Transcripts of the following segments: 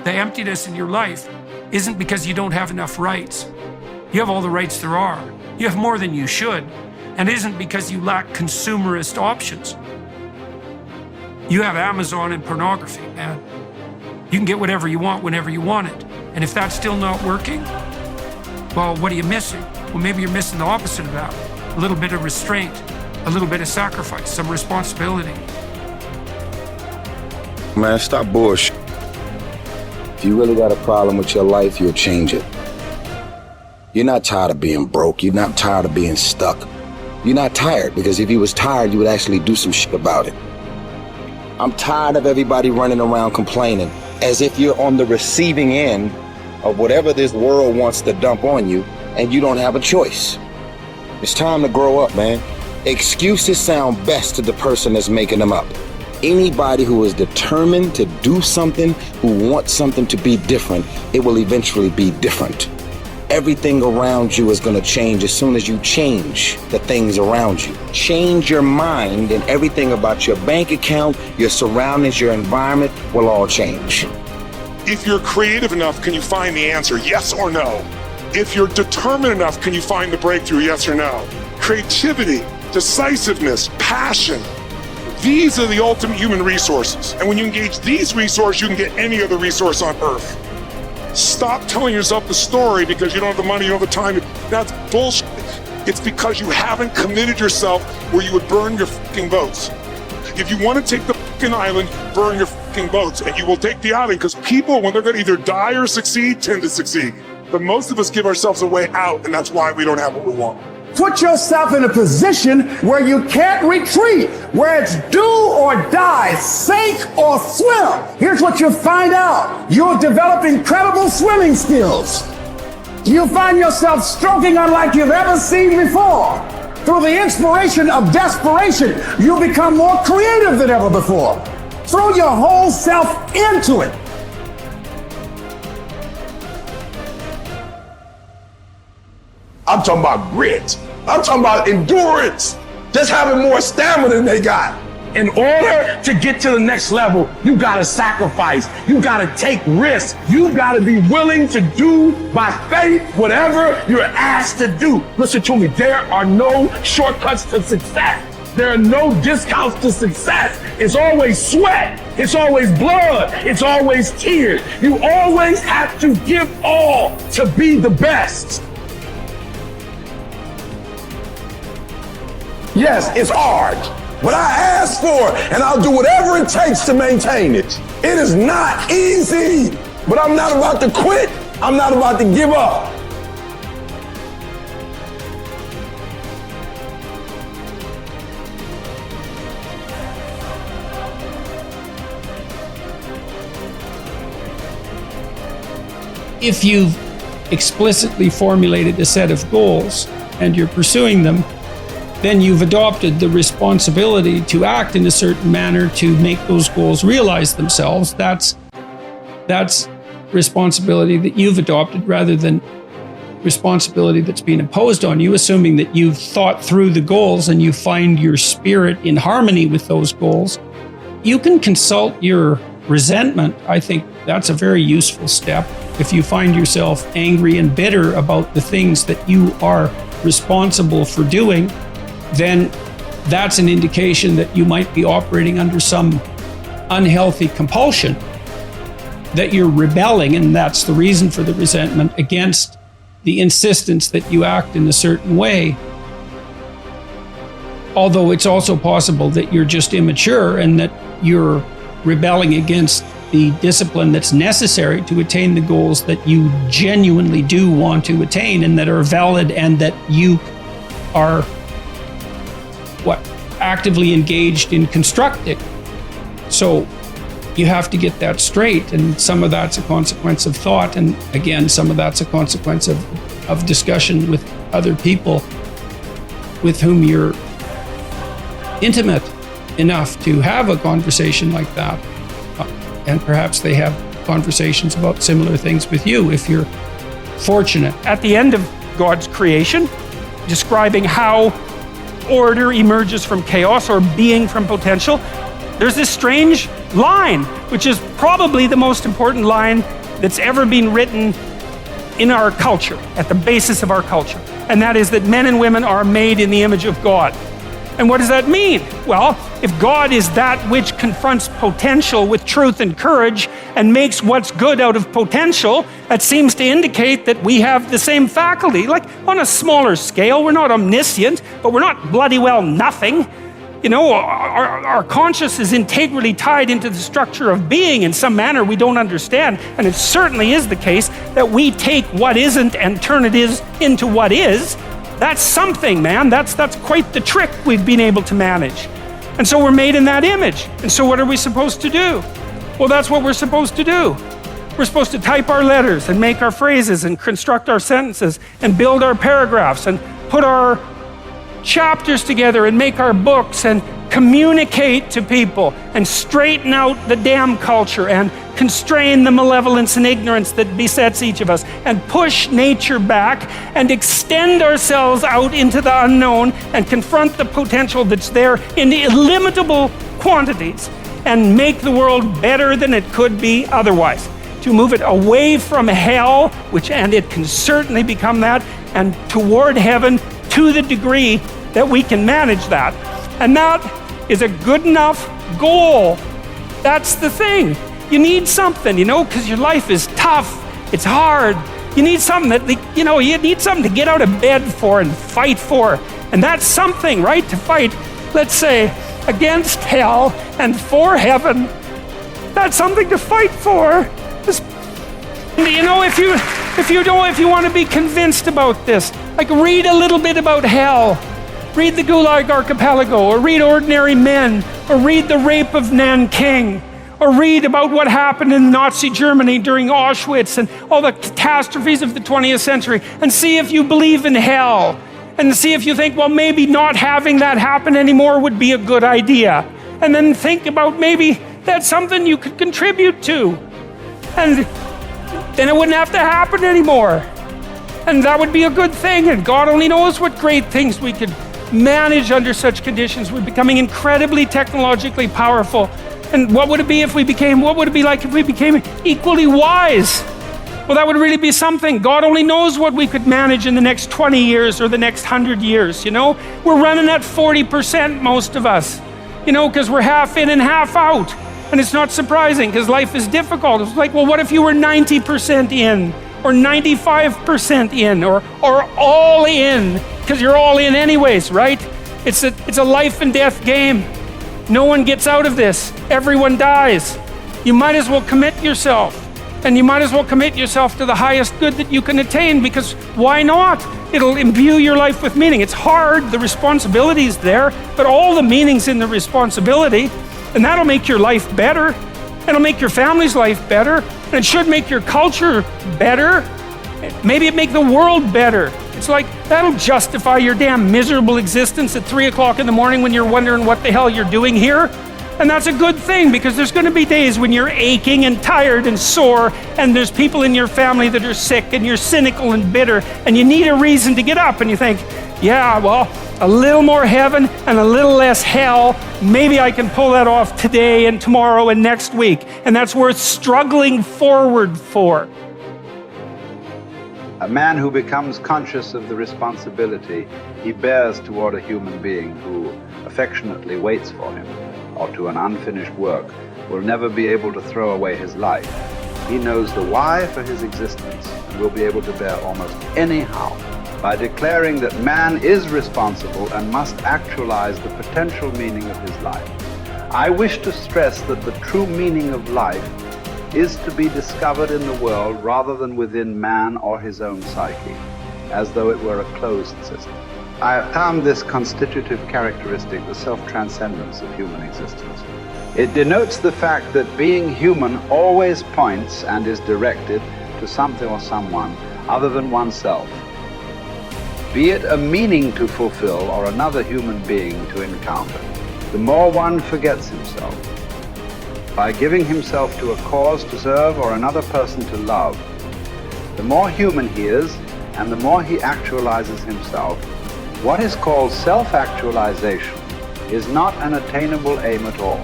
The emptiness in your life isn't because you don't have enough rights. You have all the rights there are. You have more than you should. And it isn't because you lack consumerist options. You have Amazon and pornography, man. You can get whatever you want whenever you want it. And if that's still not working, well, what are you missing? Well, maybe you're missing the opposite of that. A little bit of restraint, a little bit of sacrifice, some responsibility. Man, stop bullshit. If you really got a problem with your life, you'll change it. You're not tired of being broke. You're not tired of being stuck. You're not tired, because if you was tired, you would actually do some shit about it. I'm tired of everybody running around complaining as if you're on the receiving end of whatever this world wants to dump on you and you don't have a choice. It's time to grow up, man. Excuses sound best to the person that's making them up. Anybody who is determined to do something, who wants something to be different, it will eventually be different. Everything around you is going to change as soon as you change the things around you. Change your mind and everything about your bank account, your surroundings, your environment will all change. If you're creative enough, can you find the answer? Yes or no? If you're determined enough, can you find the breakthrough? Yes or no? Creativity, decisiveness, passion. These are the ultimate human resources. And when you engage these resources, you can get any other resource on earth. Stop telling yourself the story because you don't have the money, you don't have the time. That's bullshit. It's because you haven't committed yourself where you would burn your fucking boats. If you want to take the fucking island, burn your fucking boats, and you will take the island, because people, when they're going to either die or succeed, tend to succeed. But most of us give ourselves a way out, and that's why we don't have what we want. Put yourself in a position where you can't retreat, where it's do or die, sink or swim. Here's what you'll find out. You'll develop incredible swimming skills. You'll find yourself stroking unlike you've ever seen before. Through the inspiration of desperation, you'll become more creative than ever before. Throw your whole self into it. I'm talking about grit. I'm talking about endurance. Just having more stamina than they got. In order to get to the next level, you gotta sacrifice. You gotta take risks. You gotta be willing to do by faith whatever you're asked to do. Listen to me, there are no shortcuts to success. There are no discounts to success. It's always sweat. It's always blood. It's always tears. You always have to give all to be the best. Yes, it's hard, but I ask for it, and I'll do whatever it takes to maintain it. It is not easy, but I'm not about to quit. I'm not about to give up. If you've explicitly formulated a set of goals and you're pursuing them, then you've adopted the responsibility to act in a certain manner to make those goals realize themselves. That's responsibility that you've adopted rather than responsibility that's being imposed on you, assuming that you've thought through the goals and you find your spirit in harmony with those goals. You can consult your resentment. I think that's a very useful step. If you find yourself angry and bitter about the things that you are responsible for doing, then that's an indication that you might be operating under some unhealthy compulsion, that you're rebelling, and that's the reason for the resentment against the insistence that you act in a certain way. Although it's also possible that you're just immature and that you're rebelling against the discipline that's necessary to attain the goals that you genuinely do want to attain and that are valid and that you are actively engaged in constructing. So you have to get that straight, and some of that's a consequence of thought, and again, some of that's a consequence of discussion with other people with whom you're intimate enough to have a conversation like that. And perhaps they have conversations about similar things with you if you're fortunate. At the end of God's creation, describing how order emerges from chaos or being from potential, there's this strange line, which is probably the most important line that's ever been written in our culture, at the basis of our culture. And that is that men and women are made in the image of God. And what does that mean? Well, if God is that which confronts potential with truth and courage and makes what's good out of potential, that seems to indicate that we have the same faculty. Like on a smaller scale, we're not omniscient, but we're not bloody well nothing. You know, our conscious is integrally tied into the structure of being in some manner we don't understand. And it certainly is the case that we take what isn't and turn it into what is. That's something, man. That's quite the trick we've been able to manage. And so we're made in that image. And so what are we supposed to do? Well, that's what we're supposed to do. We're supposed to type our letters and make our phrases and construct our sentences and build our paragraphs and put our chapters together and make our books and communicate to people and straighten out the damn culture and constrain the malevolence and ignorance that besets each of us and push nature back and extend ourselves out into the unknown and confront the potential that's there in illimitable quantities and make the world better than it could be otherwise. To move it away from hell, and it can certainly become that, and toward heaven to the degree that we can manage that. And that is a good enough goal. That's the thing. You need something, you know, because your life is tough. It's hard. You need something that, you know, you need something to get out of bed for and fight for. And that's something, right? To fight, let's say, against hell and for heaven. That's something to fight for. You know, if you want to be convinced about this, like read a little bit about hell. Read the Gulag Archipelago, or read Ordinary Men, or read The Rape of Nanking, or read about what happened in Nazi Germany during Auschwitz and all the catastrophes of the 20th century, and see if you believe in hell, and see if you think, well, maybe not having that happen anymore would be a good idea. And then think about maybe that's something you could contribute to. And then it wouldn't have to happen anymore. And that would be a good thing, and God only knows what great things we could manage under such conditions. We're becoming incredibly technologically powerful. And what would it be like if we became equally wise? Well, that would really be something. God only knows what we could manage in the next 20 years or the next 100 years, you know? We're running at 40%, most of us, you know, because we're half in and half out. And it's not surprising because life is difficult. It's like, well, what if you were 90% in? Or 95% in, or all in, because you're all in anyways, right? It's a life and death game. No one gets out of this. Everyone dies. You might as well commit yourself. And you might as well commit yourself to the highest good that you can attain, because why not? It'll imbue your life with meaning. It's hard, the responsibility's there, but all the meaning's in the responsibility, and that'll make your life better. It'll make your family's life better. And it should make your culture better. Maybe it make the world better. It's like, that'll justify your damn miserable existence at 3 o'clock in the morning when you're wondering what the hell you're doing here. And that's a good thing, because there's going to be days when you're aching and tired and sore, and there's people in your family that are sick, and you're cynical and bitter, and you need a reason to get up, and you think, yeah, well, a little more heaven and a little less hell, maybe I can pull that off today and tomorrow and next week. And that's worth struggling forward for. A man who becomes conscious of the responsibility he bears toward a human being who affectionately waits for him, or to an unfinished work, will never be able to throw away his life. He knows the why for his existence and will be able to bear almost any how. By declaring that man is responsible and must actualize the potential meaning of his life. I wish to stress that the true meaning of life is to be discovered in the world rather than within man or his own psyche, as though it were a closed system. I have found this constitutive characteristic the self-transcendence of human existence. It denotes the fact that being human always points and is directed to something or someone other than oneself. Be it a meaning to fulfill or another human being to encounter, the more one forgets himself. By giving himself to a cause to serve or another person to love, the more human he is and the more he actualizes himself. What is called self-actualization is not an attainable aim at all.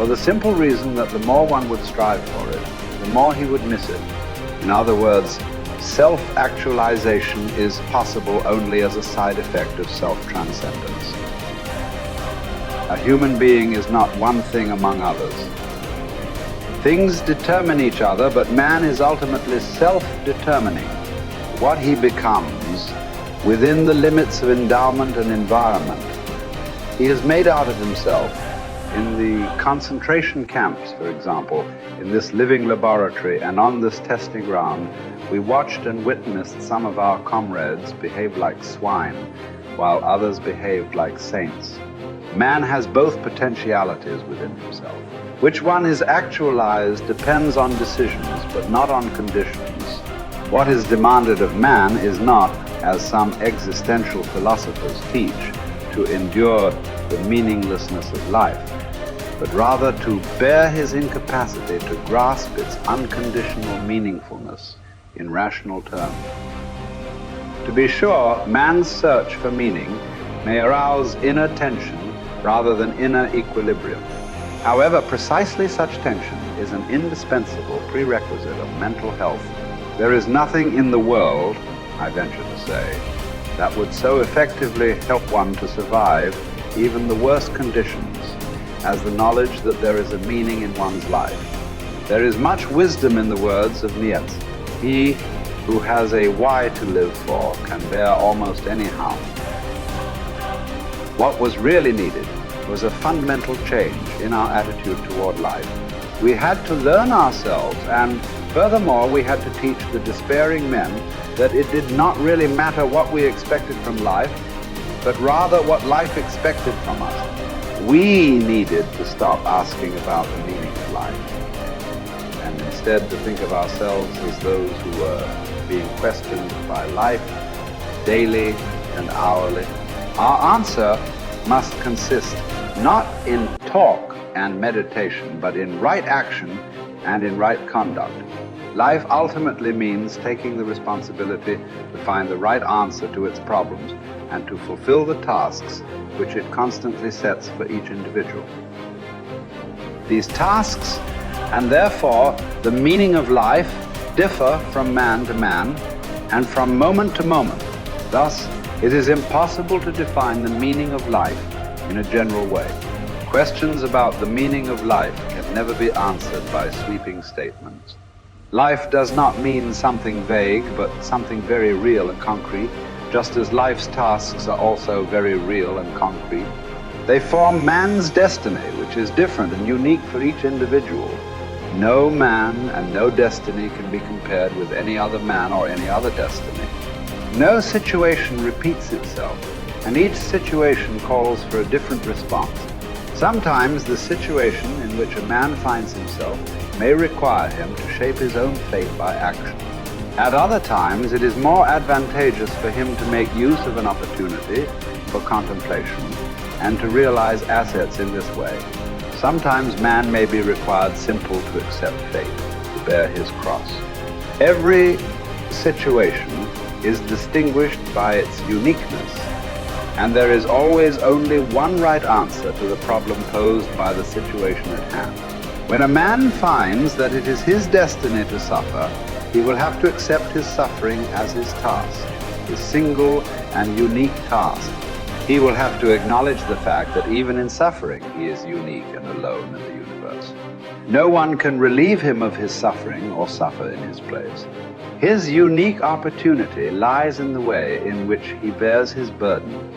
for the simple reason that the more one would strive for it, the more he would miss it. In other words, self-actualization is possible only as a side effect of self-transcendence. A human being is not one thing among others. Things determine each other, but man is ultimately self-determining what he becomes within the limits of endowment and environment. He has made out of himself. In the concentration camps, for example, in this living laboratory and on this testing ground, we watched and witnessed some of our comrades behave like swine, while others behaved like saints. Man has both potentialities within himself. Which one is actualized depends on decisions, but not on conditions. What is demanded of man is not, as some existential philosophers teach, to endure the meaninglessness of life, but rather to bear his incapacity to grasp its unconditional meaningfulness in rational terms. To be sure, man's search for meaning may arouse inner tension rather than inner equilibrium. However, precisely such tension is an indispensable prerequisite of mental health. There is nothing in the world, I venture to say, that would so effectively help one to survive even the worst conditions as the knowledge that there is a meaning in one's life. There is much wisdom in the words of Nietzsche. He who has a why to live for can bear almost any harm. What was really needed was a fundamental change in our attitude toward life. We had to learn ourselves, and furthermore, we had to teach the despairing men that it did not really matter what we expected from life, but rather what life expected from us. We needed to stop asking about the meaning of life, and instead to think of ourselves as those who were being questioned by life daily and hourly. Our answer must consist not in talk and meditation, but in right action and in right conduct. Life ultimately means taking the responsibility to find the right answer to its problems and to fulfill the tasks which it constantly sets for each individual. These tasks, and therefore the meaning of life, differ from man to man and from moment to moment. Thus, it is impossible to define the meaning of life in a general way. Questions about the meaning of life can never be answered by sweeping statements. Life does not mean something vague, but something very real and concrete, just as life's tasks are also very real and concrete. They form man's destiny, which is different and unique for each individual. No man and no destiny can be compared with any other man or any other destiny. No situation repeats itself, and each situation calls for a different response. Sometimes the situation in which a man finds himself may require him to shape his own fate by action. At other times, it is more advantageous for him to make use of an opportunity for contemplation and to realize assets in this way. Sometimes man may be required simply to accept fate, to bear his cross. Every situation is distinguished by its uniqueness, and there is always only one right answer to the problem posed by the situation at hand. When a man finds that it is his destiny to suffer, he will have to accept his suffering as his task, his single and unique task. He will have to acknowledge the fact that even in suffering, he is unique and alone in the universe. No one can relieve him of his suffering or suffer in his place. His unique opportunity lies in the way in which he bears his burden.